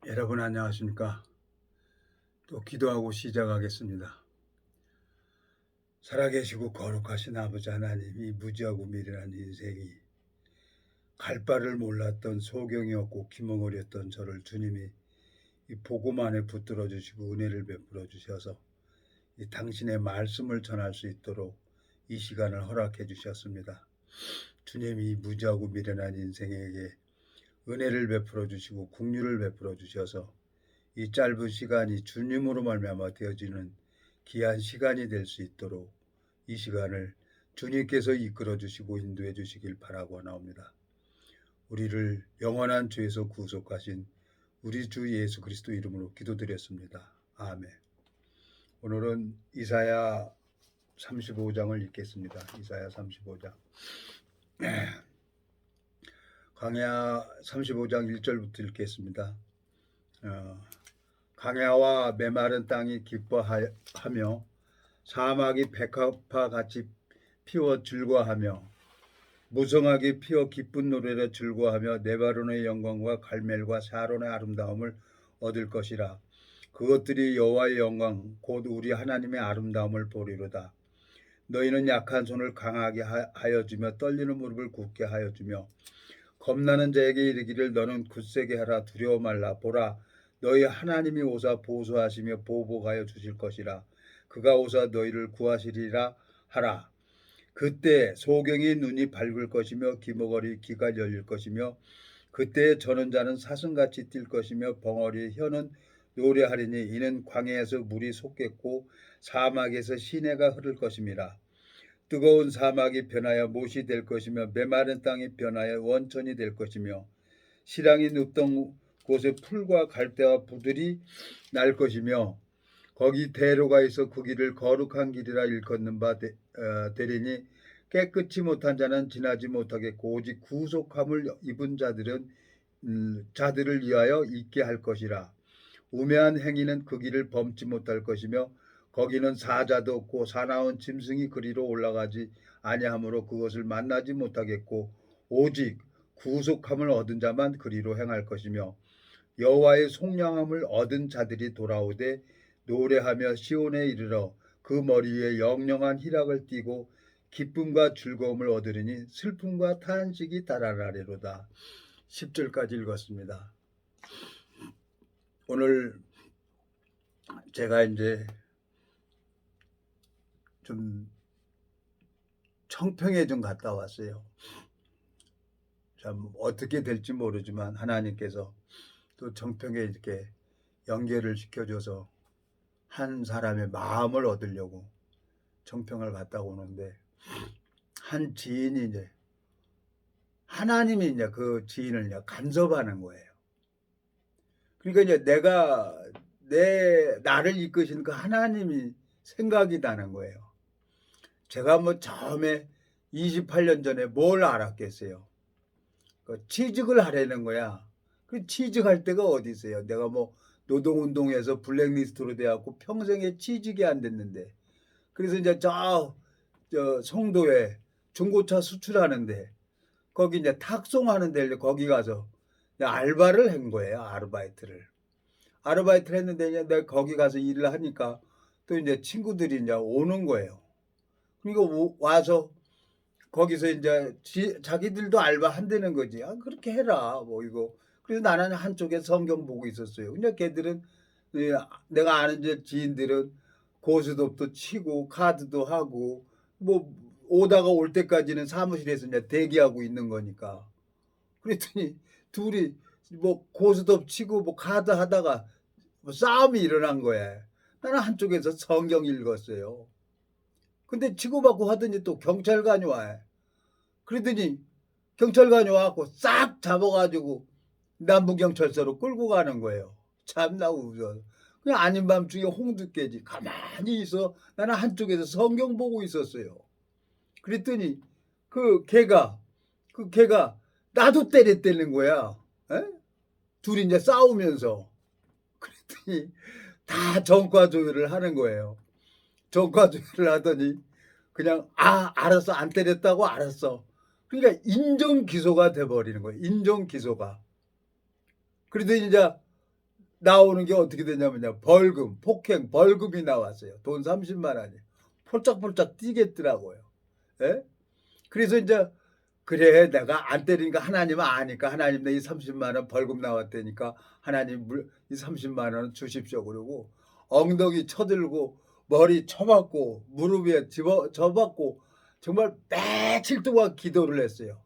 여러분 안녕하십니까? 또 기도하고 시작하겠습니다. 살아계시고 거룩하신 아버지 하나님, 이 무지하고 미련한 인생이 갈 바를 몰랐던 소경이었고 기멍어렸던 저를 주님이 이 복음 안에 붙들어 주시고 은혜를 베풀어 주셔서 이 당신의 말씀을 전할 수 있도록 이 시간을 허락해 주셨습니다. 주님이 이 무지하고 미련한 인생에게 은혜를 베풀어 주시고 긍휼을 베풀어 주셔서 이 짧은 시간이 주님으로 말미암아 되어지는 귀한 시간이 될 수 있도록 이 시간을 주님께서 이끌어 주시고 인도해 주시길 바라고 나옵니다. 우리를 영원한 죄에서 구속하신 우리 주 예수 그리스도 이름으로 기도드렸습니다. 아멘. 오늘은 이사야 35장을 읽겠습니다. 이사야 35장. 광야 35장 1절부터 읽겠습니다. 광야와 메마른 땅이 기뻐하며 사막이 백합화같이 피워 즐거워하며 무성하게 피어 기쁜 노래로 즐거워하며 네바론의 영광과 갈멜과 샤론의 아름다움을 얻을 것이라. 그것들이 여호와의 영광 곧 우리 하나님의 아름다움을 보리로다. 너희는 약한 손을 강하게 하여주며 떨리는 무릎을 굳게 하여주며 겁나는 자에게 이르기를 너는 굳세게 하라. 두려워 말라. 보라, 너희 하나님이 오사 보수하시며 보복하여 주실 것이라. 그가 오사 너희를 구하시리라 하라. 그때 소경이 눈이 밝을 것이며 기머거리 귀가 열릴 것이며 그때 저는 자는 사슴같이 뛸 것이며 벙어리 혀는 노래하리니 이는 광야에서 물이 솟겠고 사막에서 시내가 흐를 것임이라. 뜨거운 사막이 변하여 못이 될 것이며 메마른 땅이 변하여 원천이 될 것이며 시랑이 눕던 곳에 풀과 갈대와 부들이 날 것이며 거기 대로가 있어 그 길을 거룩한 길이라 일컫는 바 되리니 깨끗이 못한 자는 지나지 못하겠고 오직 구속함을 입은 자들을 위하여 있게 할 것이라. 우매한 행위는 그 길을 범치 못할 것이며 거기는 사자도 없고 사나운 짐승이 그리로 올라가지 아니하므로 그것을 만나지 못하겠고 오직 구속함을 얻은 자만 그리로 행할 것이며 여호와의 속량함을 얻은 자들이 돌아오되 노래하며 시온에 이르러 그 머리 위에 영영한 희락을 띠고 기쁨과 즐거움을 얻으리니 슬픔과 탄식이 달아나리로다. 10절까지 읽었습니다. 오늘 제가 이제 좀 청평에 좀 갔다 왔어요. 참 어떻게 될지 모르지만 하나님께서 또 청평에 이렇게 연결을 시켜줘서 한 사람의 마음을 얻으려고 청평을 갔다 오는데 한 지인이 이제 하나님이 이제 그 지인을 이제 간섭하는 거예요. 그러니까 이제 나를 이끄신 그 하나님이 생각이 나는 거예요. 제가 뭐 처음에 28년 전에 뭘 알았겠어요. 그 취직을 하려는 거야. 그 취직할 데가 어디 있어요. 내가 뭐 노동운동에서 블랙리스트로 돼갖고 평생에 취직이 안 됐는데. 그래서 이제 저 송도에 중고차 수출하는데 거기 이제 탁송하는 데 거기 가서 알바를 한 거예요. 아르바이트를 했는데 이제 내가 거기 가서 일을 하니까 또 이제 친구들이 이제 오는 거예요. 그러니까 와서 거기서 이제 자기들도 알바 한다는 거지. 아, 그렇게 해라. 뭐 이거. 그래서 나는 한쪽에 성경 보고 있었어요. 근데 걔들은 내가 아는 이제 지인들은 고스톱도 치고 카드도 하고 뭐 오다가 올 때까지는 사무실에서 이제 대기하고 있는 거니까. 그랬더니 둘이 뭐 고스톱 치고 뭐 카드 하다가 뭐 싸움이 일어난 거예요. 나는 한쪽에서 성경 읽었어요. 근데 치고받고 하더니 또 경찰관이 와요. 그러더니 경찰관이 와갖고 싹 잡아가지고 남부경찰서로 끌고 가는 거예요. 참나 웃어. 그냥 아닌 밤중에 홍두 깨지. 가만히 있어. 나는 한쪽에서 성경 보고 있었어요. 그랬더니 그 걔가 나도 때렸다는 거야. 에? 둘이 이제 싸우면서. 그랬더니 다 전과 조율을 하는 거예요. 전과 조율을 하더니 그냥 알았어. 안 때렸다고 알았어. 그러니까 인정 기소가 돼버리는 거예요. 인정 기소가. 그래도 이제 나오는 게 어떻게 되냐면요. 벌금, 폭행, 벌금이 나왔어요. 돈 30만 원이. 폴짝폴짝 뛰겠더라고요. 예? 그래서 이제 그래 내가 안 때리니까 하나님은 아니까 하나님 내 이 30만 원 벌금 나왔다니까 하나님 이 30만 원 주십시오 그러고 엉덩이 쳐들고 머리 쳐박고 무릎 위에 접었고 정말 며칠 동안 기도를 했어요.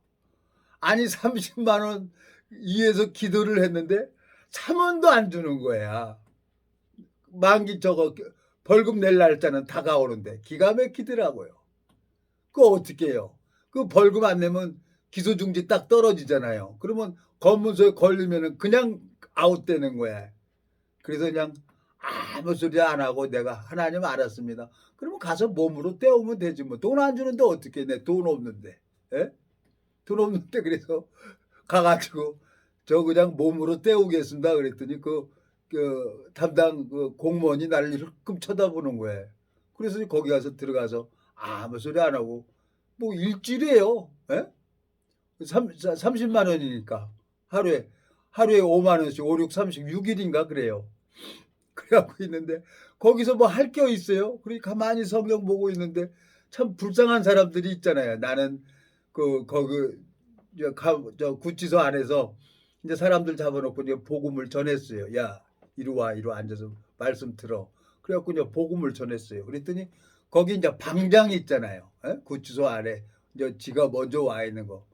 아니 30만 원 위해서 기도를 했는데 3원도 안 주는 거야. 만기 저거 벌금 낼 날짜는 다가오는데 기가 막히더라고요. 그거 어떻게 해요? 그 벌금 안 내면 기소중지 딱 떨어지잖아요. 그러면 검문소에 걸리면은 그냥 아웃되는 거야. 그래서 그냥 아무 소리 안 하고 내가 하나님 알았습니다. 그러면 가서 몸으로 떼오면 되지 뭐. 돈 안 주는데 어떻게 내 돈 없는데. 예? 돈 없는데 그래서 가가지고 저 그냥 몸으로 떼우겠습니다. 그랬더니 그 담당 그 공무원이 나를 힐끔 쳐다보는 거예요. 그래서 거기 가서 들어가서 아무 소리 안 하고 뭐 일주일이에요. 예? 30만 원이니까 하루에 5만 원씩 5, 6, 36일인가 그래요. 그래갖고 있는데 거기서 뭐 할 게 있어요. 그러니 가만히 성경 보고 있는데 참 불쌍한 사람들이 있잖아요. 나는 거기 저 구치소 안에서 이제 사람들 잡아놓고 이제 복음을 전했어요. 야 이리 와 이리 앉아서 말씀 들어. 그래갖고 이제 복음을 전했어요. 그랬더니 거기 이제 방장이 있잖아요. 에? 구치소 안에 이제 지가 먼저 와 있는 거.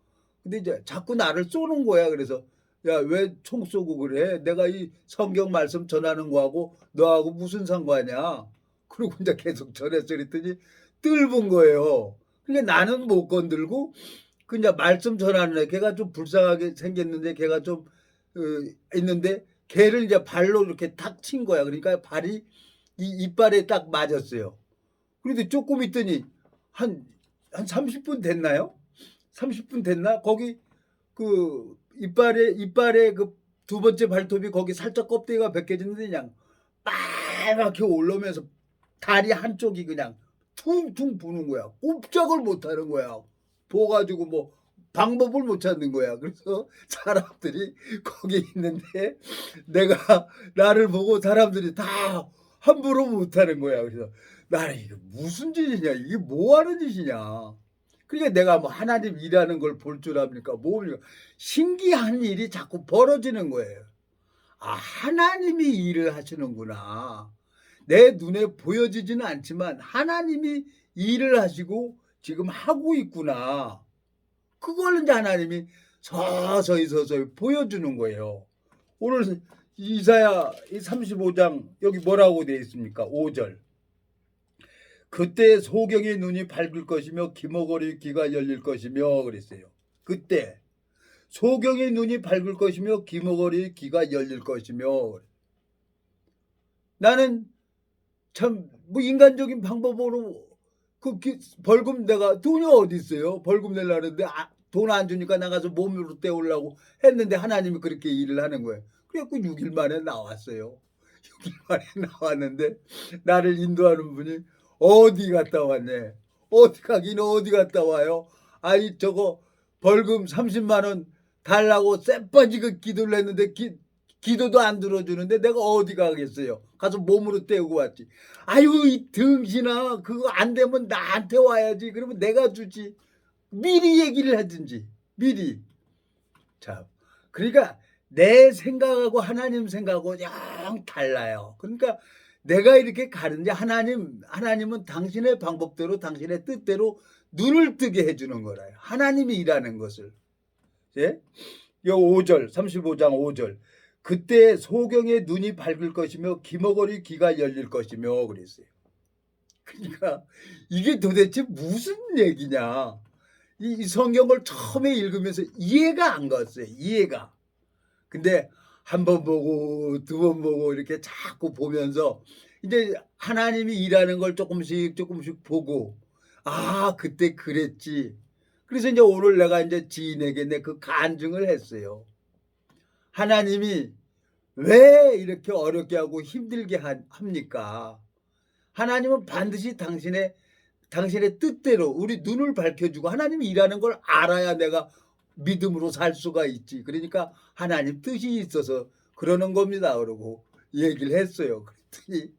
근데 이제 자꾸 나를 쏘는 거야. 그래서 야 왜 총 쏘고 그래? 내가 이 성경 말씀 전하는 거하고 너하고 무슨 상관이야? 그러고 이제 계속 전했어. 그랬더니 뜰분 거예요. 그러니까 나는 못 건들고 그 이제 말씀 전하는 애 걔가 좀 불쌍하게 생겼는데 걔가 좀 있는데 걔를 이제 발로 이렇게 탁 친 거야. 그러니까 발이 이 이빨에 딱 맞았어요. 그런데 조금 있더니 한 30분 됐나요? 30분 됐나? 거기 그 이빨에 그 두 번째 발톱이 거기 살짝 껍데기가 벗겨졌는데 그냥 빨갛게 올라오면서 다리 한쪽이 그냥 퉁퉁 부는 거야. 꼼짝을 못 하는 거야. 보가지고 뭐 방법을 못 찾는 거야. 그래서 사람들이 거기 있는데 내가 나를 보고 사람들이 다 함부로 못 하는 거야. 그래서 나는 이게 무슨 짓이냐? 이게 뭐 하는 짓이냐? 그러니까 내가 뭐 하나님 일하는 걸 볼 줄 압니까? 뭡니까? 신기한 일이 자꾸 벌어지는 거예요. 아, 하나님이 일을 하시는구나. 내 눈에 보여지지는 않지만 하나님이 일을 하시고 지금 하고 있구나. 그걸 이제 하나님이 서서히 보여주는 거예요. 오늘 이사야 35장 여기 뭐라고 되어 있습니까? 5절. 그때 소경의 눈이 밝을 것이며 기머거리 귀가 열릴 것이며 그랬어요. 그때 소경의 눈이 밝을 것이며 기머거리 귀가 열릴 것이며 나는 참 뭐 인간적인 방법으로 그 벌금 내가 돈이 어디 있어요? 벌금 내려는데 돈 안 주니까 나가서 몸으로 떼우려고 했는데 하나님이 그렇게 일을 하는 거예요. 그래갖고 6일 만에 나왔어요. 6일 만에 나왔는데 나를 인도하는 분이 어디 갔다 왔네. 어디 가긴 어디 갔다 와요. 아이 저거 벌금 30만 원 달라고 쎄빠지게 기도를 했는데 기도도 안 들어주는데 내가 어디 가겠어요. 가서 몸으로 떼우고 왔지. 아유 이 등신아 그거 안 되면 나한테 와야지. 그러면 내가 주지. 미리 얘기를 하든지 미리. 자, 그러니까 내 생각하고 하나님 생각하고 영 달라요. 그러니까 내가 이렇게 가는데 하나님은 당신의 방법대로 당신의 뜻대로 눈을 뜨게 해주는 거라요. 하나님이 일하는 것을. 예? 요 5절 35장 5절. 그때 소경의 눈이 밝을 것이며 기머거리 귀가 열릴 것이며 그랬어요. 그러니까 이게 도대체 무슨 얘기냐. 이 성경을 처음에 읽으면서 이해가 안 갔어요. 이해가. 근데 한 번 보고 두 번 보고 이렇게 자꾸 보면서 이제 하나님이 일하는 걸 조금씩 보고 아 그때 그랬지. 그래서 이제 오늘 내가 이제 지인에게 내 그 간증을 했어요. 하나님이 왜 이렇게 어렵게 하고 힘들게 합니까? 하나님은 반드시 당신의 뜻대로 우리 눈을 밝혀주고 하나님이 일하는 걸 알아야 내가 믿음으로 살 수가 있지. 그러니까 하나님 뜻이 있어서 그러는 겁니다. 그러고 얘기를 했어요. 그랬더니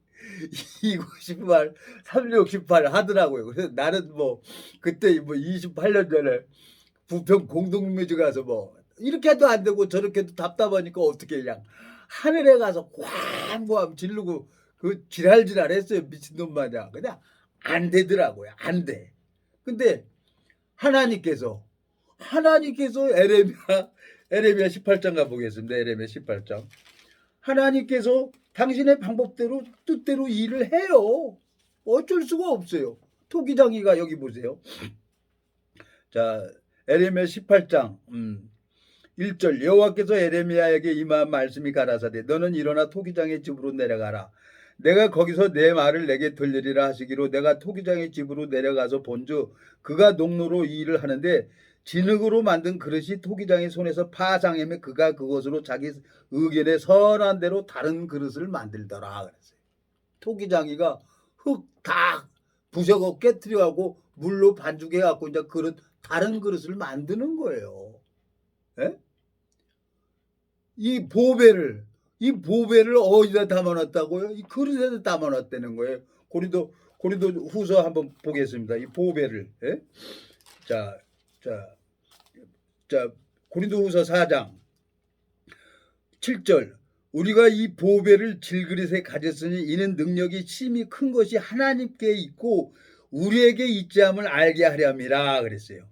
298, 368 하더라고요. 그래서 나는 뭐 그때 뭐 28년 전에 부평 공동묘지 가서 뭐 이렇게 해도 안 되고 저렇게 해도 답답하니까 어떻게 그냥 하늘에 가서 꽝꽝 지르고 그 지랄지랄 했어요. 미친놈 마냥. 그냥 안 되더라고요. 안 돼. 근데 하나님께서 에레미야 18장 가보겠습니다. 에레미야 18장. 하나님께서 당신의 방법대로 뜻대로 일을 해요. 어쩔 수가 없어요. 토기장이가 여기 보세요. 자, 에레미야 18장 1절 여호와께서 에레미야에게 임한 말씀이 가라사대 너는 일어나 토기장의 집으로 내려가라. 내가 거기서 내 말을 내게 들리리라 하시기로 내가 토기장의 집으로 내려가서 본즉 그가 농로로 이 일을 하는데 진흙으로 만든 그릇이 토기장의 손에서 파상하며 그가 그것으로 자기 의견에 선한 대로 다른 그릇을 만들더라 그랬어요. 토기장이가 흙 다 부셔고 깨트려하고 물로 반죽해 갖고 이제 다른 그릇을 만드는 거예요. 예? 이 보배를 어디다 담아놨다고요? 이 그릇에다 담아놨다는 거예요. 고린도 후서 한번 보겠습니다. 이 보배를. 예? 자, 고린도 후서 4장 7절 우리가 이 보배를 질그릇에 가졌으니 이는 능력이 심히 큰 것이 하나님께 있고 우리에게 있지함을 알게 하렴이라 그랬어요.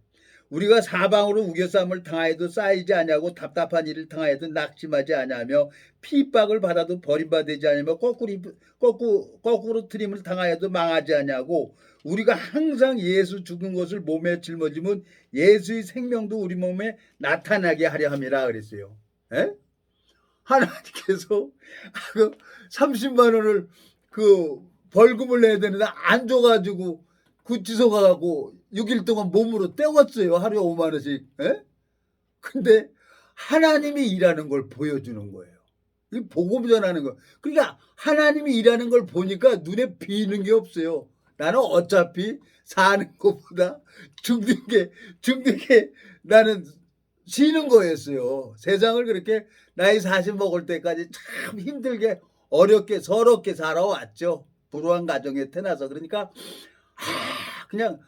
우리가 사방으로 우겨쌈을 당하여도 쌓이지 아니하고 답답한 일을 당하여도 낙심하지 아니하며 핍박을 받아도 버림받지 아니하며 거꾸로 트림을 당하여도 망하지 아니하고 우리가 항상 예수 죽은 것을 몸에 짊어지면 예수의 생명도 우리 몸에 나타나게 하려 함이라 그랬어요. 에? 하나님께서 30만 원을 벌금을 내야 되는데 안 줘가지고 구치소 가갖고 6일 동안 몸으로 때웠어요. 하루에 5만 원씩. 에? 근데 하나님이 일하는 걸 보여주는 거예요. 이 복음 전하는 거. 그러니까 하나님이 일하는 걸 보니까 눈에 비는 게 없어요. 나는 어차피 사는 것보다 죽는 게 나는 쉬는 거였어요. 세상을 그렇게 나이 40 먹을 때까지 참 힘들게 어렵게 서럽게 살아왔죠. 불우한 가정에 태어나서. 그러니까 그냥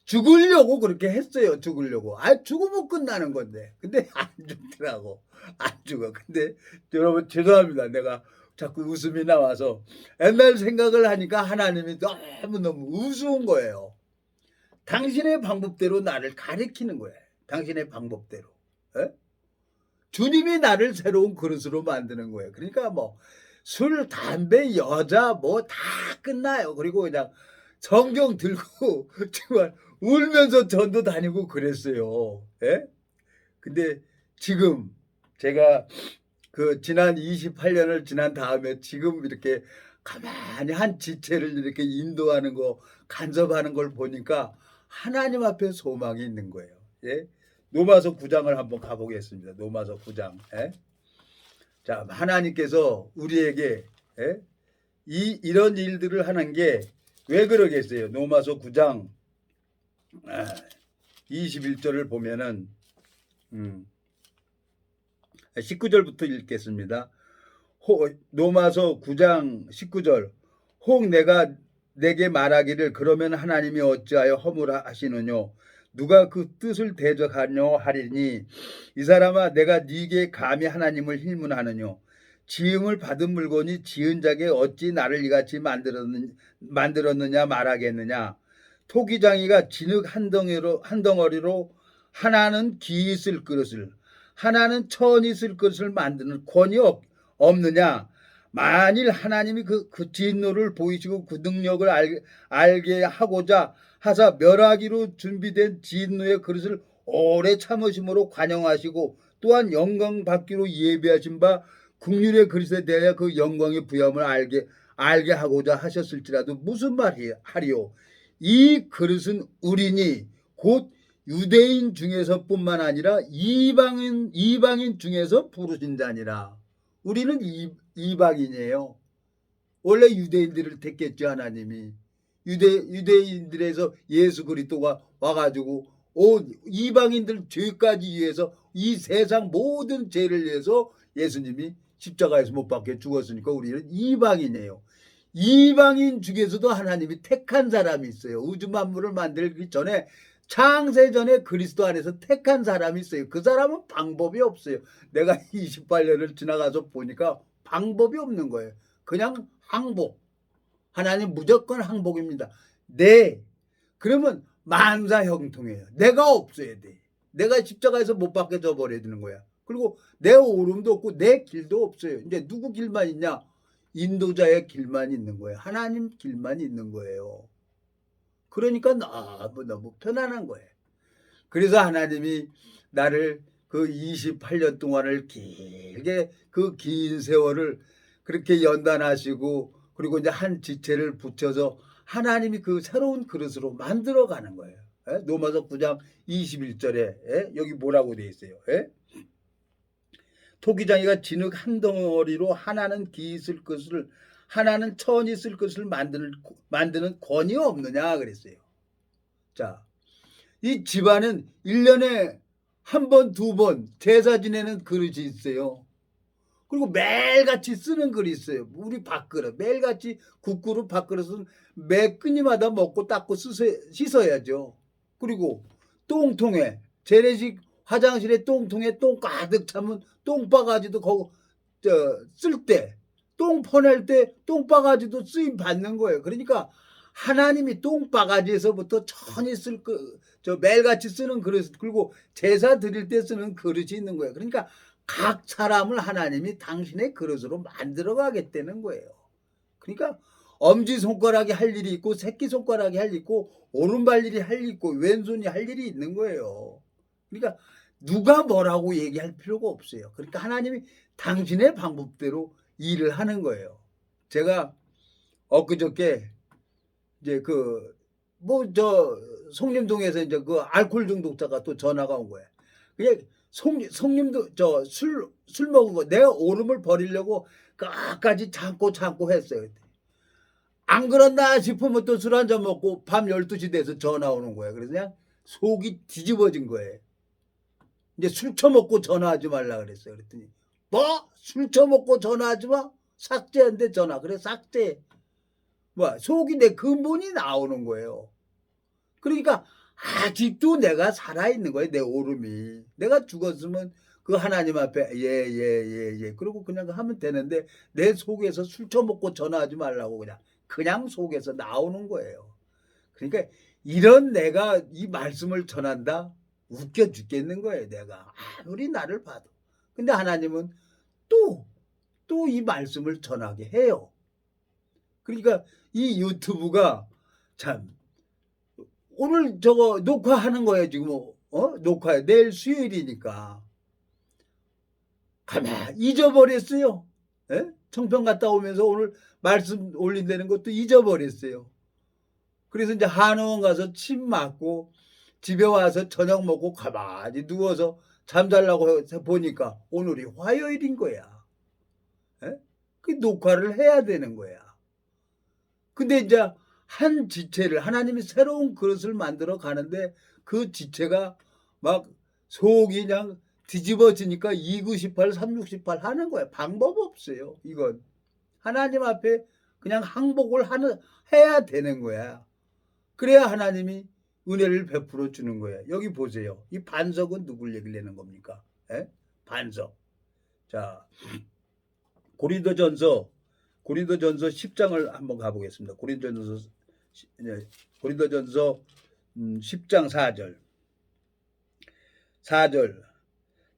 죽으려고 그렇게 했어요. 죽으려고. 죽으면 끝나는 건데. 근데 안 죽더라고. 안 죽어. 근데 여러분 죄송합니다. 내가 자꾸 웃음이 나와서 옛날 생각을 하니까 하나님이 너무너무 우스운 거예요. 당신의 방법대로 나를 가리키는 거예요. 당신의 방법대로. 에? 주님이 나를 새로운 그릇으로 만드는 거예요. 그러니까 뭐 술, 담배, 여자 뭐 다 끝나요. 그리고 그냥 성경 들고 정말 울면서 전도 다니고 그랬어요. 예? 근데 지금 제가 지난 28년을 지난 다음에 지금 이렇게 가만히 한 지체를 이렇게 인도하는 거, 간섭하는 걸 보니까 하나님 앞에 소망이 있는 거예요. 예? 로마서 9장을 한번 가보겠습니다. 로마서 9장. 예? 자, 하나님께서 우리에게 예? 이런 일들을 하는 게 왜 그러겠어요? 로마서 9장 21절을 보면은 19절부터 읽겠습니다. 로마서 9장 19절 혹 내가 내게 말하기를 그러면 하나님이 어찌하여 허물하시느뇨 누가 그 뜻을 대적하뇨 하리니 이 사람아 내가 네게 감히 하나님을 힐문하느뇨 지음을 받은 물건이 지은 자에게 어찌 나를 이같이 만들었느냐 말하겠느냐 토기장이가 진흙 한 덩어리로 하나는 귀 있을 그릇을 하나는 천이 있을 그릇을 만드는 권이 없느냐 만일 하나님이 그 진노를 보이시고 그 능력을 알게 하고자 하사 멸하기로 준비된 진노의 그릇을 오래 참으심으로 관용하시고 또한 영광 받기로 예비하신 바 국률의 그릇에 대하여 그 영광의 부여함을 알게 하고자 하셨을지라도 무슨 말이하리요 이 그릇은 우리니 곧 유대인 중에서뿐만 아니라 이방인 중에서 부르신 자니라. 우리는 이방인이에요. 원래 유대인들을 택했죠 하나님이. 유대인들에서 예수 그리스도가 와가지고 이방인들 죄까지 위해서 이 세상 모든 죄를 위해서 예수님이 십자가에서 못 박혀 죽었으니까 우리는 이방인이에요. 이방인 중에서도 하나님이 택한 사람이 있어요. 우주 만물을 만들기 전에 창세 전에 그리스도 안에서 택한 사람이 있어요. 그 사람은 방법이 없어요. 내가 28년을 지나가서 보니까 방법이 없는 거예요. 그냥 항복. 하나님 무조건 항복입니다. 네. 그러면 만사 형통해요. 내가 없어야 돼. 내가 십자가에서 못 박혀져 버려야 되는 거야. 그리고 내 오름도 없고 내 길도 없어요. 이제 누구 길만 있냐? 인도자의 길만 있는 거예요. 하나님 길만 있는 거예요. 그러니까 너무 편안한 거예요. 그래서 하나님이 나를 그 28년 동안을 길게 그 긴 세월을 그렇게 연단하시고 그리고 이제 한 지체를 붙여서 하나님이 그 새로운 그릇으로 만들어 가는 거예요. 로마서 9장 21절에 여기 뭐라고 되어 있어요? 토기장이가 진흙 한 덩어리로 하나는 기 쓸 것을 하나는 천이 쓸 것을 만드는 권이 없느냐 그랬어요. 자, 이 집안은 1년에 한 번, 두 번 제사 지내는 그릇이 있어요. 그리고 매일같이 쓰는 그릇이 있어요. 우리 밥그릇. 매일같이 국그릇, 밥그릇은 매 끊임마다 먹고 닦고 씻어야죠. 그리고 똥통에 재래식 화장실에 똥통에 똥 가득 차면 똥바가지도 거기 쓸 때 똥 퍼낼 때 똥바가지도 쓰임 받는 거예요. 그러니까 하나님이 똥바가지에서부터 천히 매일같이 쓰는 그릇 그리고 제사 드릴 때 쓰는 그릇이 있는 거예요. 그러니까 각 사람을 하나님이 당신의 그릇으로 만들어 가겠다는 거예요. 그러니까 엄지손가락이 할 일이 있고 새끼손가락이 할 일이 있고 오른발 일이 할 일이 있고 왼손이 할 일이 있는 거예요. 그러니까 누가 뭐라고 얘기할 필요가 없어요. 그러니까 하나님이 당신의 방법대로 일을 하는 거예요. 제가 엊그저께 이제 송림동에서 이제 그 알코올 중독자가 또 전화가 온 거예요. 그냥 송림도 술 먹은 거 내가 오름을 버리려고 끝까지 참고 했어요. 안 그런다 싶으면 또 술 한잔 먹고 밤 12시 돼서 전화 오는 거예요. 그래서 그냥 속이 뒤집어진 거예요. 이제 술 처먹고 전화하지 말라 그랬어요. 그랬더니 뭐? 술 처먹고 전화하지 마? 삭제한대 전화. 그래 삭제. 속이 내 근본이 나오는 거예요. 그러니까 아직도 내가 살아있는 거예요. 내 오름이. 내가 죽었으면 그 하나님 앞에 예. 그러고 그냥 하면 되는데 내 속에서 술 처먹고 전화하지 말라고 그냥 속에서 나오는 거예요. 그러니까 이런 내가 이 말씀을 전한다? 웃겨 죽겠는 거예요. 내가 아무리 나를 봐도. 근데 하나님은 또 이 말씀을 전하게 해요. 그러니까 이 유튜브가 참 오늘 저거 녹화하는 거예요. 지금 녹화해. 내일 수요일이니까 가만 잊어버렸어요. 청평 갔다 오면서 오늘 말씀 올린다는 것도 잊어버렸어요. 그래서 이제 한의원 가서 침 맞고 집에 와서 저녁 먹고 가만히 누워서 잠자려고 보니까 오늘이 화요일인 거야. 그 녹화를 해야 되는 거야. 근데 이제 한 지체를 하나님이 새로운 그릇을 만들어 가는데 그 지체가 막 속이 그냥 뒤집어지니까 2918, 3618 하는 거야. 방법 없어요. 이건 하나님 앞에 그냥 항복을 해야 되는 거야. 그래야 하나님이 은혜를 베풀어 주는 거예요. 여기 보세요. 이 반석은 누굴 얘기를 하는 겁니까? 반석. 자, 고린도전서 10장을 한번 가보겠습니다. 고린도전서 10장 4절.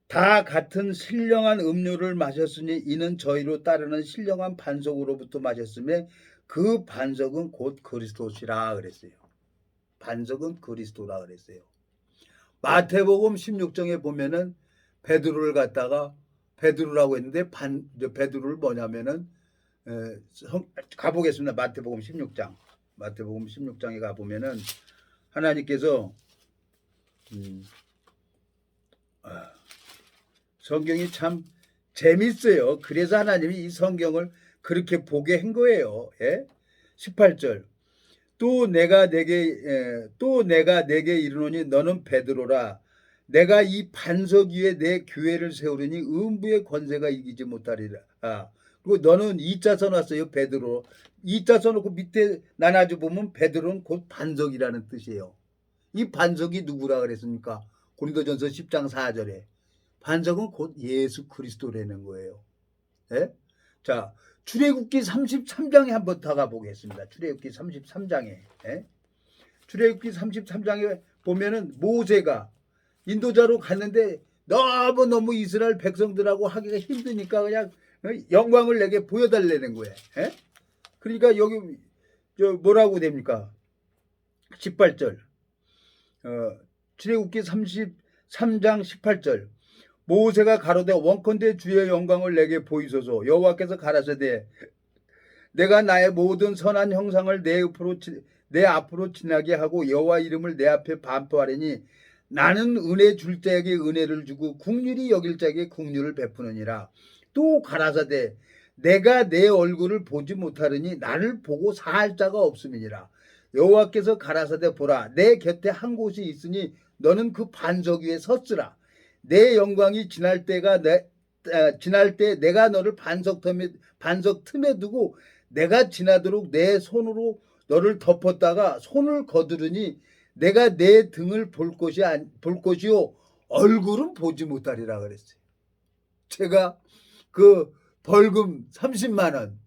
다 같은 신령한 음료를 마셨으니 이는 저희로 따르는 신령한 반석으로부터 마셨으며 그 반석은 곧 그리스도시라 그랬어요. 반석은 그리스도라 그랬어요. 마태복음 16장에 보면은 베드로를 갖다가 베드로라고 했는데 베드로를 뭐냐면은 가보겠습니다. 마태복음 16장에 가보면은 하나님께서 성경이 참 재밌어요. 그래서 하나님이 이 성경을 그렇게 보게 한 거예요. 18절. 또 내가 내게 이르노니 너는 베드로라. 내가 이 반석 위에 내 교회를 세우려니 음부의 권세가 이기지 못하리라. 그리고 너는 이자 써놨어요. 베드로. 이자 써놓고 밑에 나눠줘 보면 베드로는 곧 반석이라는 뜻이에요. 이 반석이 누구라 그랬습니까? 고린도전서 10장 4절에 반석은 곧 예수 그리스도라는 거예요. 예? 자, 출애굽기 33장에 한번 더 가보겠습니다. 출애굽기 33장에. 예? 출애굽기 33장에 보면은 모세가 인도자로 갔는데 너무 이스라엘 백성들하고 하기가 힘드니까 그냥 영광을 내게 보여달라는 거예요. 예? 그러니까 여기 뭐라고 됩니까? 18절. 출애굽기 33장 18절. 모세가 가로되 원컨대 주의 영광을 내게 보이소서. 여호와께서 가라사대 내가 나의 모든 선한 형상을 내 앞으로 지나게 하고 여호와 이름을 내 앞에 반포하리니 나는 은혜 줄 자에게 은혜를 주고 긍휼히 여길 자에게 긍휼을 베푸느니라. 또 가라사대 내가 내 얼굴을 보지 못하리니 나를 보고 사할 자가 없음이니라. 여호와께서 가라사대 보라 내 곁에 한 곳이 있으니 너는 그 반석 위에 섰으라. 내 영광이 지날 때 내가 너를 반석 틈에 두고 내가 지나도록 내 손으로 너를 덮었다가 손을 거두르니 내가 내 등을 볼 것이요 얼굴은 보지 못하리라 그랬어요. 제가 그 벌금 30만 원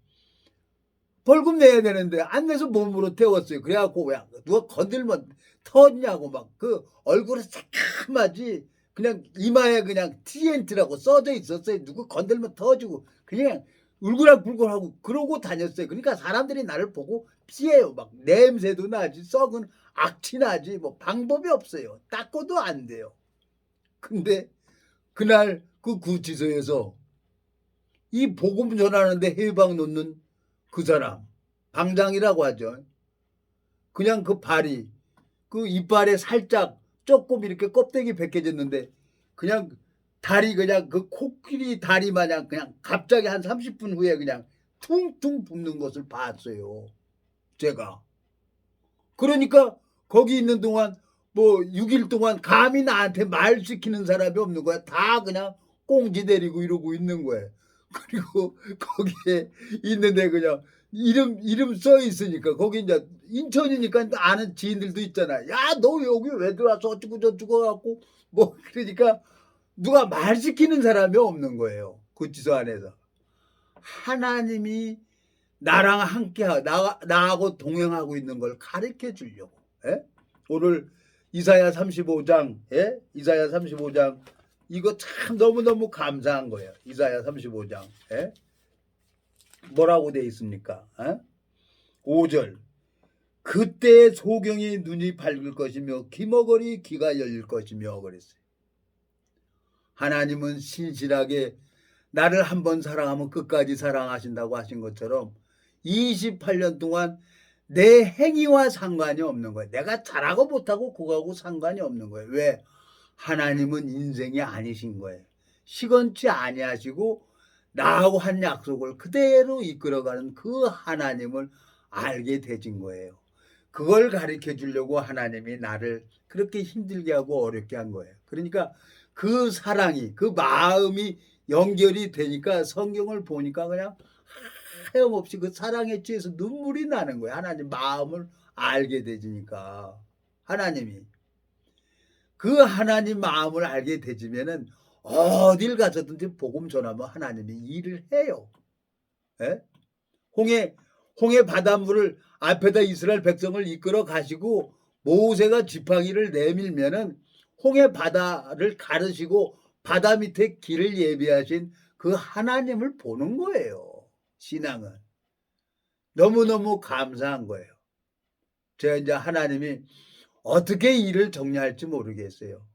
벌금 내야 되는데 안 내서 몸으로 태웠어요. 그래갖고 왜 누가 건들면 터지냐고 막 그 얼굴에 새까마지 그냥 이마에 그냥 TNT라고 써져 있었어요. 누구 건들면 터지고 그냥 울그락불그하고 그러고 다녔어요. 그러니까 사람들이 나를 보고 피해요. 막 냄새도 나지 썩은 악취 나지 뭐 방법이 없어요. 닦고도 안 돼요. 근데 그날 그 구치소에서 이 복음 전하는데 해방 놓는 그 사람 방장이라고 하죠. 그냥 그 발이 그 이빨에 살짝 조금 이렇게 껍데기 벗겨졌는데 그냥 다리 그냥 그 코끼리 다리 마냥 그냥 갑자기 한 30분 후에 그냥 퉁퉁 붓는 것을 봤어요. 제가. 그러니까 거기 있는 동안 뭐 6일 동안 감히 나한테 말 시키는 사람이 없는 거야. 다 그냥 꽁지 내리고 이러고 있는 거예요. 그리고 거기에 있는데 그냥 이름 써 있으니까 거기 이제 인천이니까 아는 지인들도 있잖아. 야, 너 여기 왜 들어와서 어쩌고 저쩌고 갖고 뭐 그러니까 누가 말 시키는 사람이 없는 거예요. 구치소 안에서. 하나님이 나랑 함께 나하고 동행하고 있는 걸 가르쳐 주려고. 예? 오늘 이사야 35장, 예? 이사야 35장 이거 참 너무너무 감사한 거예요. 이사야 35장. 예? 뭐라고 돼 있습니까? 5절. 그때 소경이 눈이 밝을 것이며 기머거리 귀가 열릴 것이며 그랬어요. 하나님은 신실하게 나를 한번 사랑하면 끝까지 사랑하신다고 하신 것처럼 28년 동안 내 행위와 상관이 없는 거예요. 내가 잘하고 못하고 그거하고 상관이 없는 거예요. 왜? 하나님은 인생이 아니신 거예요. 시건치 아니하시고 나하고 한 약속을 그대로 이끌어가는 그 하나님을 알게 되진 거예요. 그걸 가르쳐 주려고 하나님이 나를 그렇게 힘들게 하고 어렵게 한 거예요. 그러니까 그 사랑이 그 마음이 연결이 되니까 성경을 보니까 그냥 하염없이 그 사랑에 취해서 눈물이 나는 거예요. 하나님 마음을 알게 되지니까 하나님이 그 하나님 마음을 알게 되지면은 어딜 가서든지 복음 전하면 하나님이 일을 해요. 예? 홍해 바닷물을 앞에다 이스라엘 백성을 이끌어 가시고 모세가 지팡이를 내밀면은 홍해 바다를 가르시고 바다 밑에 길을 예비하신 그 하나님을 보는 거예요. 신앙은. 너무너무 감사한 거예요. 제가 이제 하나님이 어떻게 일을 정리할지 모르겠어요.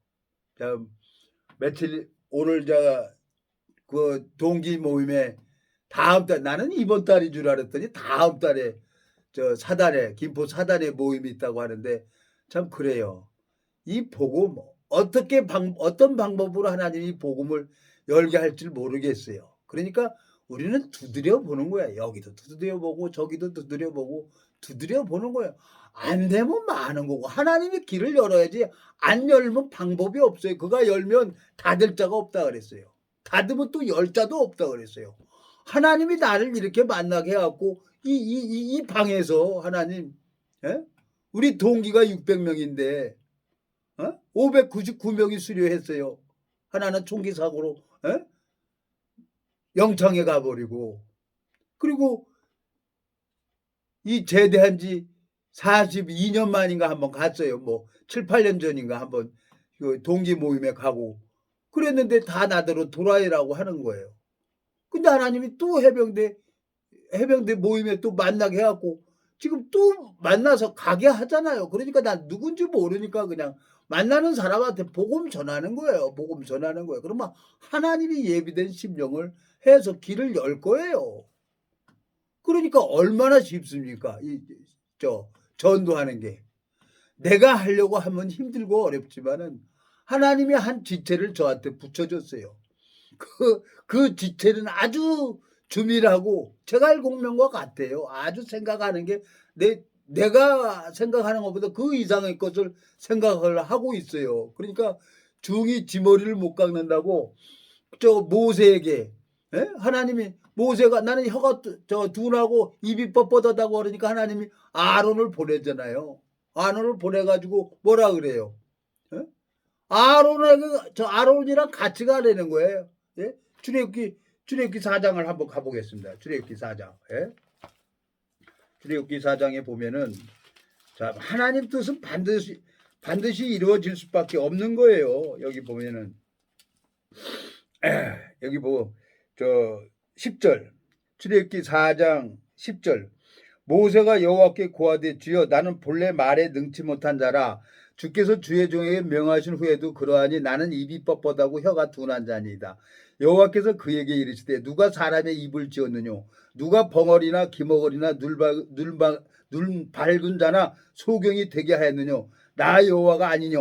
자, 오늘 그 동기 모임에 다음 달 나는 이번 달인 줄 알았더니 다음 달에 김포 사단에 모임이 있다고 하는데 참 그래요. 이 복음 어떤 방법으로 하나님이 복음을 열게 할지 모르겠어요. 그러니까 우리는 두드려 보는 거야. 여기도 두드려 보고 저기도 두드려 보고 두드려 보는 거예요. 안 되면 마는 거고 하나님이 길을 열어야지 안 열면 방법이 없어요. 그가 열면 닫을 자가 없다 그랬어요. 닫으면 또 열 자도 없다 그랬어요. 하나님이 나를 이렇게 만나게 해 갖고 이 방에서 하나님, 예? 우리 동기가 600명인데 599명이 수료했어요. 하나는 총기 사고로 영창에 가버리고, 그리고 이 제대한 지 42년 만인가 한번 갔어요. 뭐 7, 8년 전인가 한번 그 동기 모임에 가고 그랬는데 다 나더러 도라이라고 하는 거예요. 근데 하나님이 또 해병대 모임에 또 만나게 해갖고 지금 또 만나서 가게 하잖아요. 그러니까 난 누군지 모르니까 그냥 만나는 사람한테 복음 전하는 거예요. 복음 전하는 거예요. 그러면 하나님이 예비된 심령을 해서 길을 열 거예요. 그러니까 얼마나 쉽습니까? 전도하는 게. 내가 하려고 하면 힘들고 어렵지만은 하나님이 한 지체를 저한테 붙여줬어요. 그 지체는 아주 주밀하고 제갈공명과 같아요. 아주 생각하는 게 내가 생각하는 것보다 그 이상의 것을 생각을 하고 있어요. 그러니까 중이 지 머리를 못 깎는다고 저 모세에게, 하나님이 모세가 나는 혀가 둔하고 입이 뻣뻣하다고 그러니까 하나님이 아론을 보내잖아요. 아론을 보내가지고 뭐라 그래요? 아론이랑 같이 가라는 거예요. 예? 출애굽기 4장을 한번 가보겠습니다. 출애굽기 4장. 예? 출애굽기 4장에 보면은 자, 하나님 뜻은 반드시 이루어질 수밖에 없는 거예요. 여기 보면은 여기 뭐 저 10절 출애굽기 4장 10절 모세가 여호와께 고하되 주여 나는 본래 말에 능치 못한 자라 주께서 주의 종에게 명하신 후에도 그러하니 나는 입이 뻣뻣하고 혀가 둔한 자니이다. 여호와께서 그에게 이르시되 누가 사람의 입을 지었느냐 누가 벙어리나 기머거리나 눈 밝은 자나 소경이 되게 하였느냐 나 여호와가 아니냐.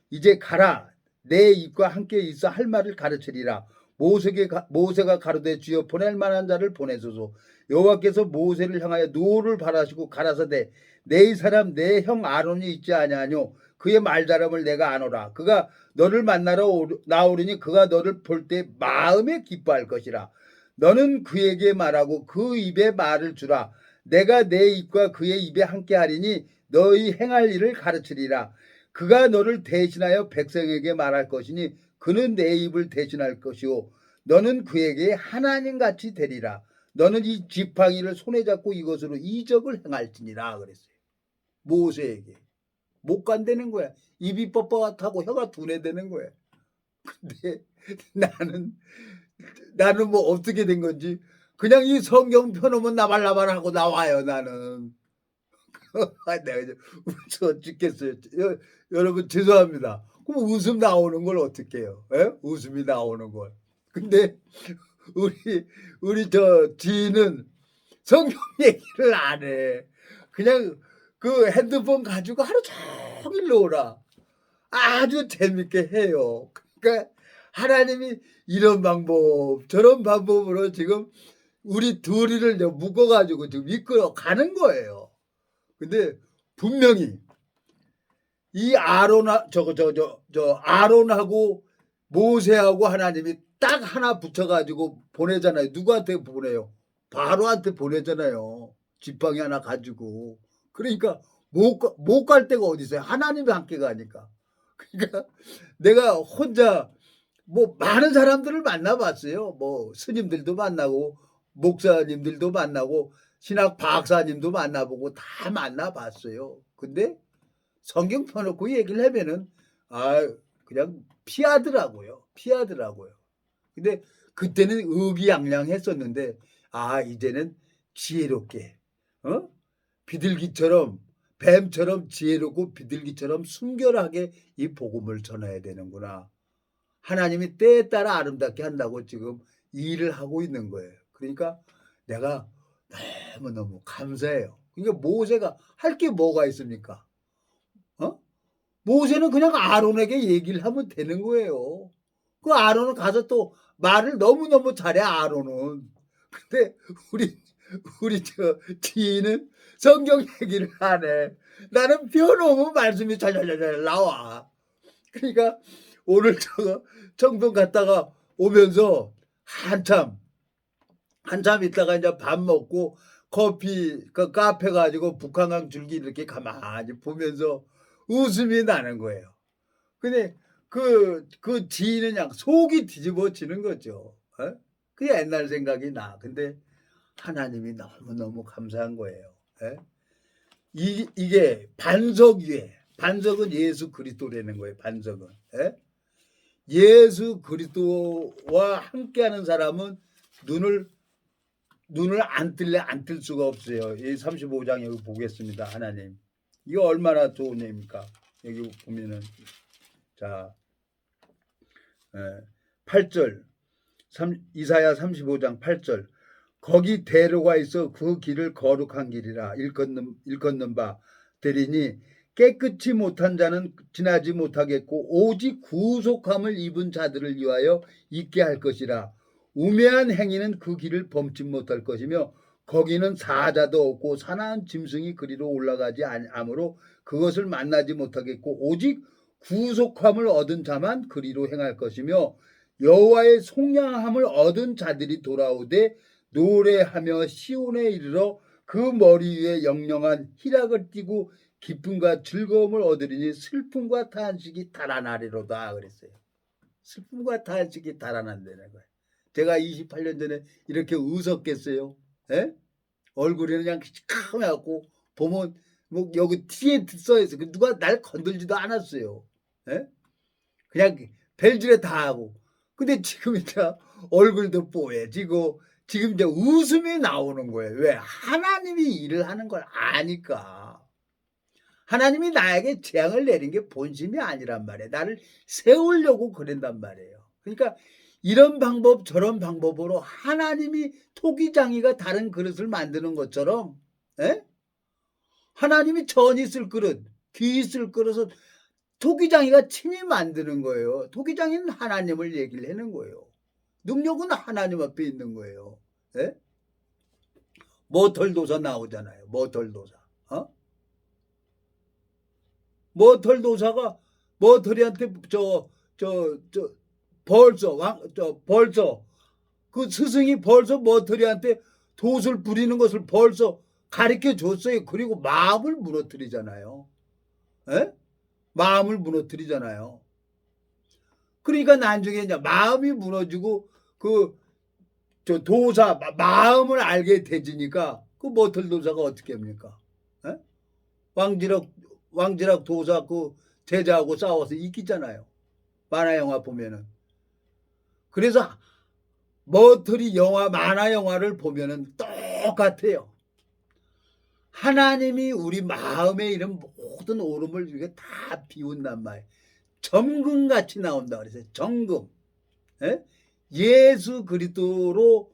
이제 가라 내 입과 함께 있어 할 말을 가르치리라. 모세가 가로되 주여 보낼 만한 자를 보내소서. 여호와께서 모세를 향하여 노를 바라시고 가라사대 내 사람 내 형 아론이 있지 아니하뇨. 그의 말자람을 내가 아노라. 그가 너를 만나러 나오리니 그가 너를 볼 때 마음에 기뻐할 것이라. 너는 그에게 말하고 그 입에 말을 주라. 내가 내 입과 그의 입에 함께 하리니 너희 행할 일을 가르치리라. 그가 너를 대신하여 백성에게 말할 것이니 그는 내 입을 대신할 것이요 너는 그에게 하나님같이 되리라. 너는 이 지팡이를 손에 잡고 이것으로 이적을 행할지니라 그랬어요. 모세에게. 못 간다는 거야. 입이 뻣뻣하고 혀가 둔해되는 거야. 근데 나는 뭐 어떻게 된 건지 그냥 이 성경 펴놓으면 나발나발하고 나와요. 나는. 내가 이제 웃어 죽겠어요. 여러분 죄송합니다. 그럼 웃음 나오는 걸 어떻게 해요? 에? 웃음이 나오는 걸. 근데 우리 저 지인은 성경 얘기를 안 해. 그냥 그 핸드폰 가지고 하루 종일 놀아. 아주 재밌게 해요. 그러니까 하나님이 이런 방법 저런 방법으로 지금 우리 둘이를 묶어가지고 지금 이끌어 가는 거예요. 근데 분명히 이 아론하고 모세하고 하나님이 딱 하나 붙여가지고 보내잖아요. 누구한테 보내요? 바로한테 보내잖아요. 지팡이 하나 가지고. 그러니까 못 갈 데가 어디 있어요? 하나님이 함께 가니까. 그러니까 내가 혼자 뭐 많은 사람들을 만나봤어요. 뭐 스님들도 만나고 목사님들도 만나고 신학 박사님도 만나보고 다 만나봤어요. 근데 성경 펴놓고 얘기를 하면은 그냥 피하더라고요. 근데 그때는 의기양양했었는데 이제는 지혜롭게 비둘기처럼 뱀처럼 지혜롭고 비둘기처럼 순결하게 이 복음을 전해야 되는구나. 하나님이 때에 따라 아름답게 한다고 지금 일을 하고 있는 거예요. 그러니까 내가 너무너무 감사해요. 그러니까 모세가 할 게 뭐가 있습니까? 모세는 그냥 아론에게 얘기를 하면 되는 거예요. 그 아론은 가서 또 말을 너무너무 잘해, 아론은. 근데 우리 저 지인은 성경 얘기를 안 해. 나는 펴놓으면 말씀이 잘잘잘 나와. 그러니까 오늘 저 청동 갔다가 오면서 한참 있다가 이제 밥 먹고 커피 그 카페 가지고 북한강 줄기 이렇게 가만히 보면서 웃음이 나는 거예요. 근데 그 지인은 그냥 속이 뒤집어지는 거죠. 어? 그 옛날 생각이 나. 근데 하나님이 너무너무 감사한 거예요. 예? 이게 반석 위에, 반석은 예수 그리스도라는 거예요. 반석은. 예? 예수 그리스도와 함께하는 사람은 눈을 안 뜰래 안 뜰 수가 없어요. 이 35장 여기 보겠습니다. 하나님. 이거 얼마나 좋은 얘기입니까? 여기 보면은 자 8절 이사야 35장 8절 거기 대로가 있어 그 길을 거룩한 길이라 일컫는 바 되리니 깨끗이 못한 자는 지나지 못하겠고 오직 구속함을 입은 자들을 위하여 있게 할 것이라. 우매한 행위는 그 길을 범치 못할 것이며 거기는 사자도 없고 사나운 짐승이 그리로 올라가지 아니하므로 그것을 만나지 못하겠고 오직 구속함을 얻은 자만 그리로 행할 것이며 여호와의 속량함을 얻은 자들이 돌아오되 노래하며 시온에 이르러 그 머리 위에 영영한 희락을 띠고 기쁨과 즐거움을 얻으리니 슬픔과 탄식이 달아나리로다 그랬어요. 슬픔과 탄식이 달아난다는 거예요. 제가 28년 전에 이렇게 웃었겠어요? 에? 얼굴이 그냥 시커매갖고 보면 뭐 여기 티에 써있어. 누가 날 건들지도 않았어요. 에? 그냥 벨질에 다 하고. 근데 지금 이제 얼굴도 뽀얘지고 지금 이제 웃음이 나오는 거예요. 왜? 하나님이 일을 하는 걸 아니까. 하나님이 나에게 재앙을 내린 게 본심이 아니란 말이에요. 나를 세우려고 그런단 말이에요. 그러니까 이런 방법 저런 방법으로 하나님이 토기장이가 다른 그릇을 만드는 것처럼 에? 하나님이 전 있을 그릇, 귀 있을 그릇을 토기장이가 친히 만드는 거예요. 토기장이는 하나님을 얘기를 하는 거예요. 능력은 하나님 앞에 있는 거예요. 에? 머털도사 나오잖아요. 머털도사. 어? 머털도사가 머털이한테 벌써 그 스승이 벌써 머털이한테 돛을 부리는 것을 벌써 가르쳐 줬어요. 그리고 마음을 무너뜨리잖아요. 에? 마음을 무너뜨리잖아요. 그러니까 나중에 이제 마음이 무너지고 저 도사 마음을 알게 되지니까 그 머털도사가 어떻게 합니까? 에? 왕지락 도사 그 제자하고 싸워서 이기잖아요. 만화 영화 보면은. 그래서 머털이 만화 영화를 보면은 똑같아요. 하나님이 우리 마음에 이런 모든 오름을 이렇게 다 비운단 말이에요. 점금같이 나온다 그랬어요. 점금. 에? 예수 그리스도로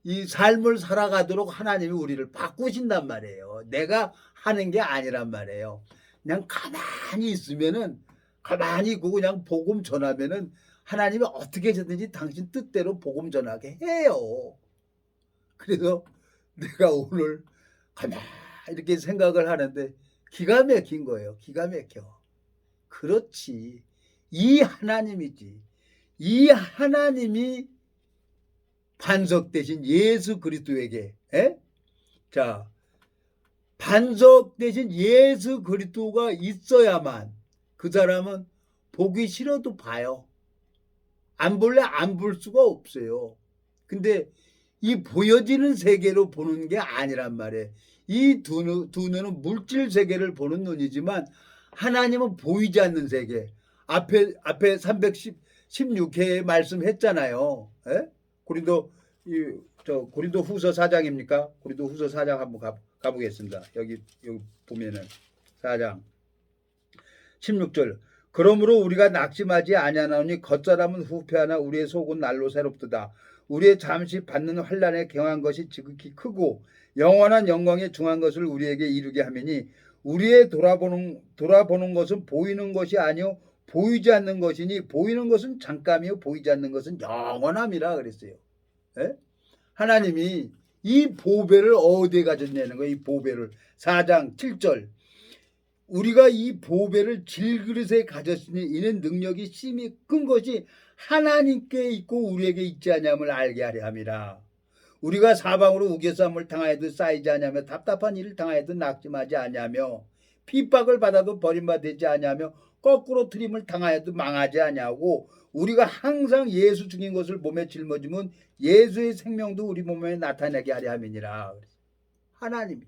이 삶을 살아가도록 하나님이 우리를 바꾸신단 말이에요. 내가 하는 게 아니란 말이에요. 그냥 가만히 있으면은 가만히 있고 그냥 복음 전하면은 하나님이 어떻게 해서든지 당신 뜻대로 복음 전하게 해요. 그래서 내가 오늘 가만히 이렇게 생각을 하는데 기가 막힌 거예요. 기가 막혀. 그렇지. 이 하나님이지. 이 하나님이 반석 대신 예수 그리스도에게 자 반석 대신 예수 그리스도가 있어야만 그 사람은 보기 싫어도 봐요. 안 볼래 안 볼 수가 없어요. 근데 이 보여지는 세계로 보는 게 아니란 말이에요. 이 두 눈은 물질 세계를 보는 눈이지만 하나님은 보이지 않는 세계. 앞에 316회 말씀했잖아요. 에? 고린도 후서 4장입니까? 고린도 후서 4장 한번 가보겠습니다. 여기 보면은 4장 16절 그러므로 우리가 낙심하지 아니하나니 겉사람은 후패하나 우리의 속은 날로 새롭도다. 우리의 잠시 받는 환난에 경한 것이 지극히 크고 영원한 영광에 중한 것을 우리에게 이루게 하매니 우리의 돌아보는 것은 보이는 것이 아니요 보이지 않는 것이니 보이는 것은 잠깐이요 보이지 않는 것은 영원함이라 그랬어요. 에? 하나님이 이 보배를 어디에 가졌냐는 거예요. 이 보배를 4장 7절 우리가 이 보배를 질그릇에 가졌으니 이는 능력이 심히 큰 것이 하나님께 있고 우리에게 있지 않냐함을 알게 하려 함이라. 우리가 사방으로 우겨싸움을 당하여도 쌓이지 아니하며 답답한 일을 당하여도 낙심하지 아니하며 핍박을 받아도 버림받지 아니하며 거꾸로 트림을 당하여도 망하지 아니하고 우리가 항상 예수 죽인 것을 몸에 짊어지면 예수의 생명도 우리 몸에 나타나게 하려 함이니라. 하나님이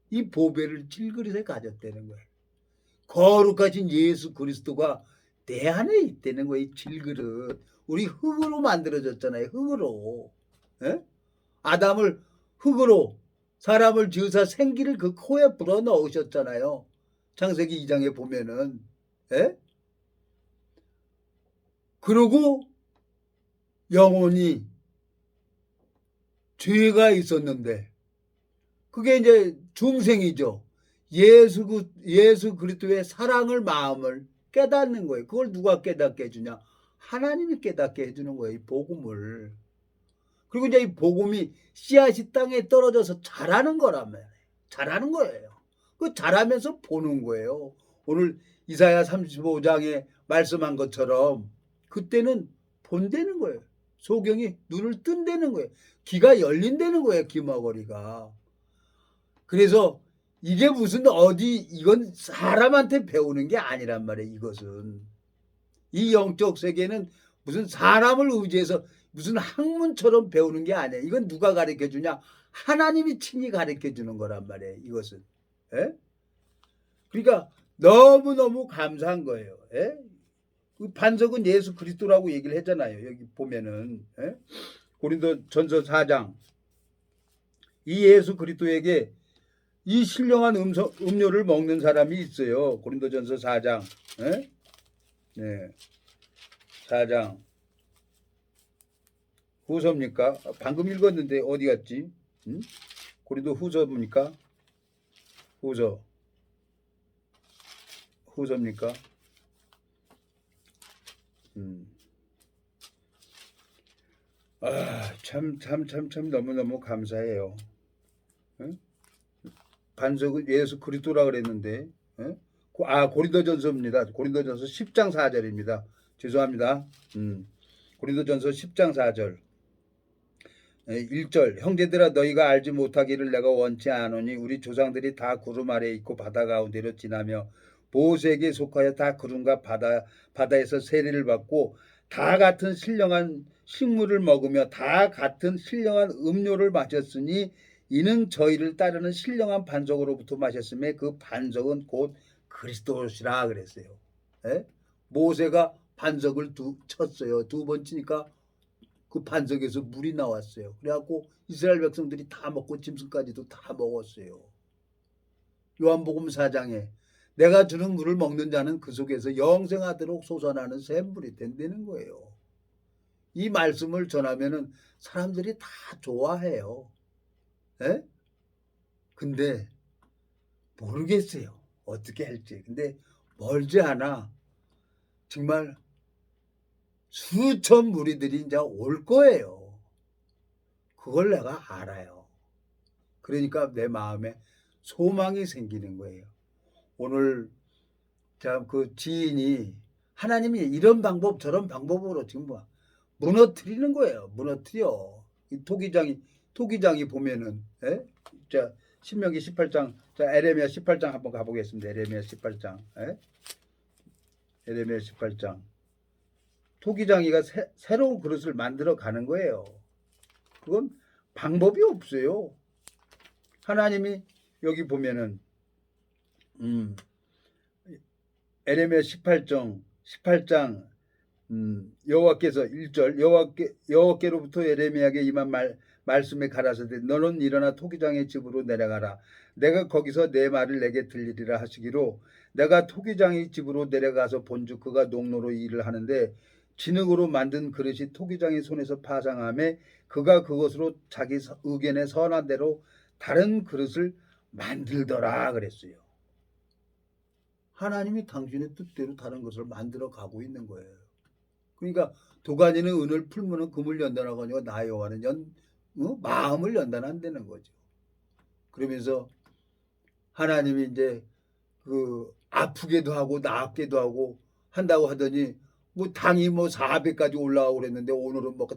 이 보배를 질그릇에 가졌다는 거예요. 거룩하신 예수 그리스도가 내 안에 있다는 거예요. 질그릇. 우리 흙으로 만들어졌잖아요. 흙으로. 에? 아담을 흙으로 사람을 지으사 생기를 그 코에 불어 넣으셨잖아요. 창세기 2장에 보면은. 에? 그러고 영혼이 죄가 있었는데 그게 이제 중생이죠. 예수 그리스도의 사랑을 마음을 깨닫는 거예요. 그걸 누가 깨닫게 해주냐? 하나님이 깨닫게 해주는 거예요. 이 복음을. 그리고 이제 이 복음이 씨앗이 땅에 떨어져서 자라는 거라면 자라는 거예요. 그 자라면서 보는 거예요. 오늘 이사야 35장에 말씀한 것처럼 그때는 본다는 거예요. 소경이 눈을 뜬다는 거예요. 귀가 열린다는 거예요. 귀머거리가. 그래서 이게 무슨 이건 사람한테 배우는 게 아니란 말이에요. 이것은 이 영적 세계는 무슨 사람을 의지해서 무슨 학문처럼 배우는 게 아니에요. 이건 누가 가르쳐 주냐? 하나님이 친히 가르쳐 주는 거란 말이에요. 이것은. 예? 그러니까 너무너무 감사한 거예요. 예? 그 반석은 예수 그리스도라고 얘기를 했잖아요. 여기 보면은 예? 고린도전서 4장 이 예수 그리스도에게 이 신령한 음료를 먹는 사람이 있어요. 고린도전서 4장. 예? 네. 4장. 후서입니까? 방금 읽었는데 어디 갔지? 응? 고린도 후서입니까? 후서입니까? 참 너무너무 감사해요. 응? 반석은 예수 그리스도라 그랬는데 고린도전서입니다. 고린도전서 10장 4절입니다. 죄송합니다. 고린도전서 10장 4절 1절 형제들아 너희가 알지 못하기를 내가 원치 않으니 우리 조상들이 다 구름 아래에 있고 바다 가운데로 지나며 모세에게 속하여 다 구름과 바다에서 세례를 받고 다 같은 신령한 식물을 먹으며 다 같은 신령한 음료를 마셨으니 이는 저희를 따르는 신령한 반석으로부터 마셨음에 그 반석은 곧 그리스도시라 그랬어요. 에? 모세가 반석을 쳤어요. 두 번 치니까 그 반석에서 물이 나왔어요. 그래갖고 이스라엘 백성들이 다 먹고 짐승까지도 다 먹었어요. 요한복음 4장에 내가 주는 물을 먹는 자는 그 속에서 영생하도록 솟아나는 샘물이 된다는 거예요. 이 말씀을 전하면은 사람들이 다 좋아해요. 에? 근데 모르겠어요. 어떻게 할지. 근데 멀지 않아. 정말 수천 무리들이 이제 올 거예요. 그걸 내가 알아요. 그러니까 내 마음에 소망이 생기는 거예요. 오늘 그 지인이 하나님이 이런 방법 저런 방법으로 지금 무너뜨리는 거예요. 무너뜨려. 이 토기장이 보면은 자 신명기 18장 자 에레미야 18장 한번 가보겠습니다. 에레미야 18장 에레미야 18장 토기장이가 새로운 그릇을 만들어 가는 거예요. 그건 방법이 없어요. 하나님이 여기 보면은 에레미야 18장 여호와께서 1절 여호와께로부터 에레미야에게 임한 말씀에 가라사대 너는 일어나 토기장의 집으로 내려가라. 내가 거기서 내 말을 내게 들리리라 하시기로 내가 토기장의 집으로 내려가서 본즉 그가 농로로 일을 하는데 진흙으로 만든 그릇이 토기장의 손에서 파상함에 그가 그것으로 자기 의견에 선한 대로 다른 그릇을 만들더라 그랬어요. 하나님이 당신의 뜻대로 다른 것을 만들어 가고 있는 거예요. 그러니까 도가니는 은을 풀무는 금을 연단하거니와 나 여호와는 마음을 연단한다는 거죠. 그러면서 하나님이 이제 그 아프게도 하고 낫게도 하고 한다고 하더니 뭐 당이 뭐 400까지 올라가고 그랬는데 오늘은 뭐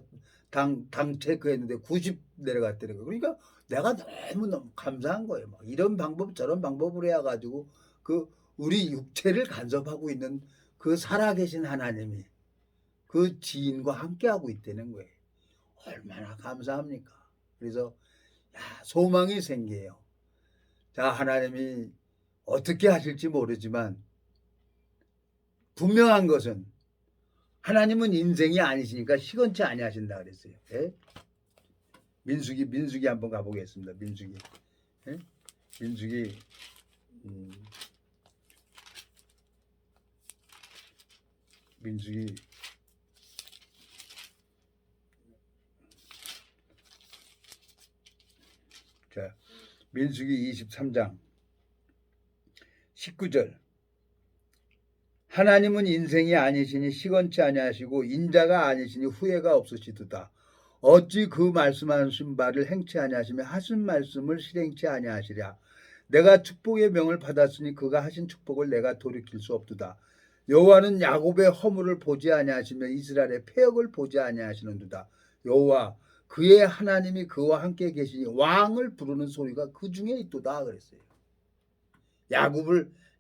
당 체크했는데 90 내려갔더라고요. 그러니까 내가 너무 감사한 거예요. 막 이런 방법 저런 방법을 해야 가지고 그 우리 육체를 간섭하고 있는 그 살아계신 하나님이 그 지인과 함께하고 있다는 거예요. 얼마나 감사합니까? 그래서 소망이 생겨요. 자, 하나님이 어떻게 하실지 모르지만 분명한 것은 하나님은 인생이 아니시니까 시건치 아니하신다 그랬어요. 예? 민수기 한번 가보겠습니다. 민수기. 예? 민수기 민수기 자, 민수기 23장 19절 하나님은 인생이 아니시니 시건치 아니하시고 인자가 아니시니 후회가 없으시도다. 어찌 그 말씀하신 바를 행치 아니하시며 하신 말씀을 실행치 아니하시랴. 내가 축복의 명을 받았으니 그가 하신 축복을 내가 돌이킬 수 없도다. 여호와는 야곱의 허물을 보지 아니하시며 이스라엘의 패역을 보지 아니하시는도다. 여호와 그의 하나님이 그와 함께 계시니 왕을 부르는 소리가 그 중에 있도다 그랬어요.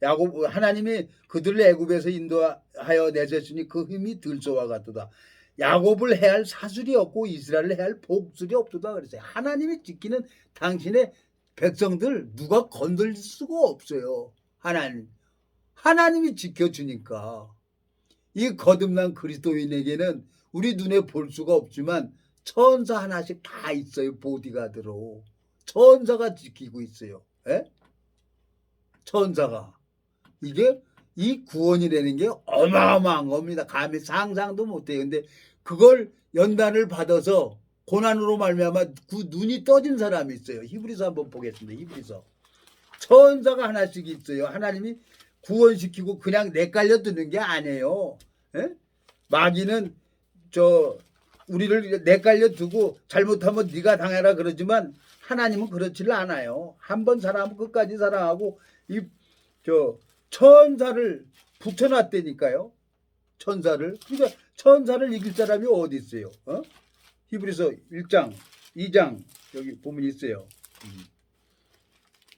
야곱 하나님이 그들을 애굽에서 인도하여 내셨으니 그 힘이 들소와 같도다. 야곱을 해할 사술이 없고 이스라엘을 해할 복술이 없도다 그랬어요. 하나님이 지키는 당신의 백성들 누가 건들 수가 없어요. 하나님이 지켜주니까. 이 거듭난 그리스도인에게는 우리 눈에 볼 수가 없지만 천사 하나씩 다 있어요. 보디가드로 천사가 지키고 있어요. 에? 천사가. 이게 이 구원이라는 게 어마어마한 겁니다. 감히 상상도 못해요. 근데 그걸 연단을 받아서 고난으로 말미암아 그 눈이 떠진 사람이 있어요. 히브리서 한번 보겠습니다. 히브리서. 천사가 하나씩 있어요. 하나님이 구원시키고 그냥 내깔려 드는 게 아니에요. 에? 마귀는 우리를 내깔려 두고 잘못하면 네가 당해라 그러지만 하나님은 그렇지를 않아요. 한 번 사랑하면 끝까지 사랑하고 천사를 붙여놨다니까요. 천사를. 그러니까 천사를 이길 사람이 어디 있어요? 히브리서 1장, 2장 여기 보면 있어요.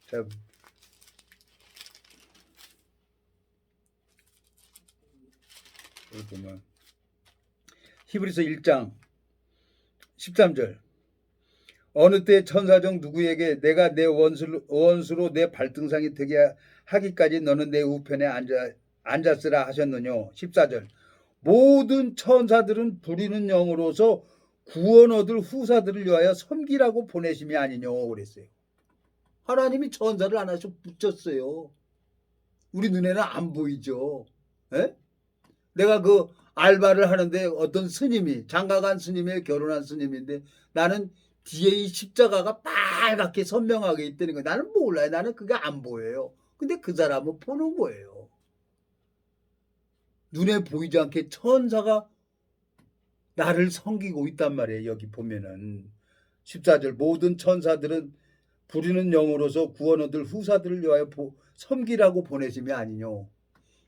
자, 여기 보면 히브리서 1장 13절 어느 때 천사 중 누구에게 내가 내 원수로 내 발등상이 되게 하기까지 너는 내 우편에 앉았으라 하셨느냐. 14절 모든 천사들은 부리는 영으로서 구원 얻을 후사들을 위하여 섬기라고 보내심이 아니냐 그랬어요. 하나님이 천사를 하나씩 붙였어요. 우리 눈에는 안 보이죠. 에? 내가 그 알바를 하는데 어떤 스님이 장가간 스님이 결혼한 스님인데 나는 뒤에 이 십자가가 빨갛게 선명하게 있다는 거예요. 나는 몰라요. 나는 그게 안 보여요. 근데 그 사람은 보는 거예요. 눈에 보이지 않게 천사가 나를 섬기고 있단 말이에요. 여기 보면은 14절 모든 천사들은 부리는 영으로서 구원 얻을 후사들을 위하여 섬기라고 보내심이 아니뇨.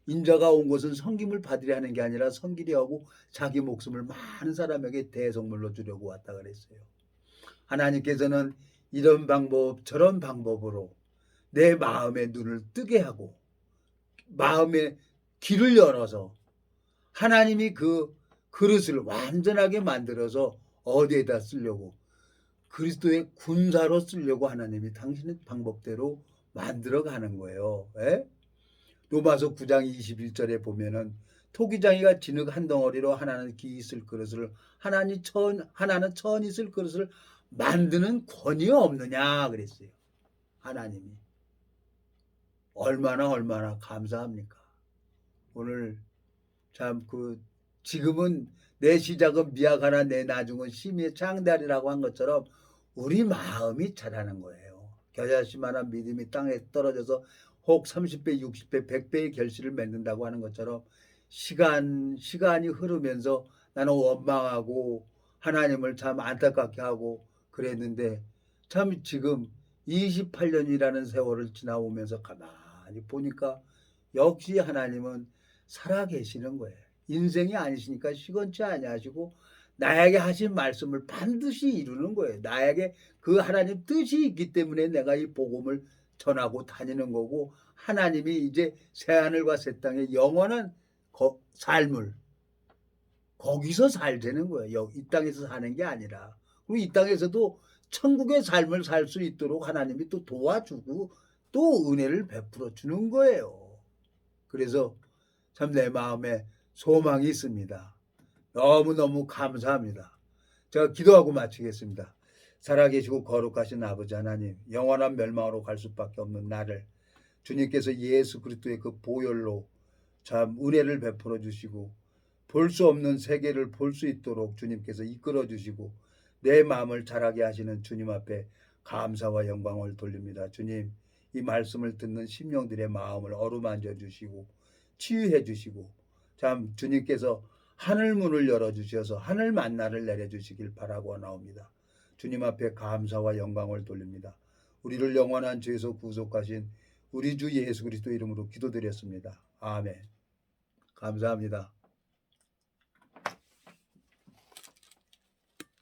인자가 온 것은 섬김을 받으려 하는 게 아니라 섬기려 하고 자기 목숨을 많은 사람에게 대속물로 주려고 왔다 그랬어요. 하나님께서는 이런 방법 저런 방법으로 내 마음의 눈을 뜨게 하고 마음의 길을 열어서 하나님이 그 그릇을 완전하게 만들어서 어디에다 쓰려고 그리스도의 군사로 쓰려고 하나님이 당신의 방법대로 만들어가는 거예요. 에? 로마서 9장 21절에 보면은 토기장이가 진흙 한 덩어리로 하나는 기 있을 그릇을 하나는 천 있을 그릇을 만드는 권위 없느냐 그랬어요. 하나님이 얼마나 감사합니까? 오늘 참 지금은 내 시작은 미약하나 내 나중은 심히 창대하리라고 한 것처럼 우리 마음이 잘하는 거예요. 겨자씨만한 믿음이 땅에 떨어져서 혹 30배, 60배, 100배의 결실을 맺는다고 하는 것처럼 시간이 흐르면서 나는 원망하고 하나님을 참 안타깝게 하고 그랬는데 참 지금 28년이라는 세월을 지나오면서 가만히 보니까 역시 하나님은 살아 계시는 거예요. 인생이 아니시니까 시건치 아니하시고 나에게 하신 말씀을 반드시 이루는 거예요. 나에게 그 하나님 뜻이 있기 때문에 내가 이 복음을 전하고 다니는 거고, 하나님이 이제 새하늘과 새 땅의 영원한 삶을 거기서 살자는 거예요. 이 땅에서 사는 게 아니라. 그리고 이 땅에서도 천국의 삶을 살 수 있도록 하나님이 또 도와주고 또 은혜를 베풀어 주는 거예요. 그래서 참 내 마음에 소망이 있습니다. 너무너무 감사합니다. 제가 기도하고 마치겠습니다. 살아계시고 거룩하신 아버지 하나님, 영원한 멸망으로 갈 수밖에 없는 나를 주님께서 예수 그리스도의 그 보혈로 참 은혜를 베풀어 주시고 볼 수 없는 세계를 볼 수 있도록 주님께서 이끌어 주시고 내 마음을 자라게 하시는 주님 앞에 감사와 영광을 돌립니다. 주님, 이 말씀을 듣는 심령들의 마음을 어루만져 주시고 치유해 주시고 참 주님께서 하늘 문을 열어 주셔서 하늘 만나를 내려 주시길 바라고 나옵니다. 주님 앞에 감사와 영광을 돌립니다. 우리를 영원한 죄에서 구속하신 우리 주 예수 그리스도 이름으로 기도드렸습니다. 아멘. 감사합니다.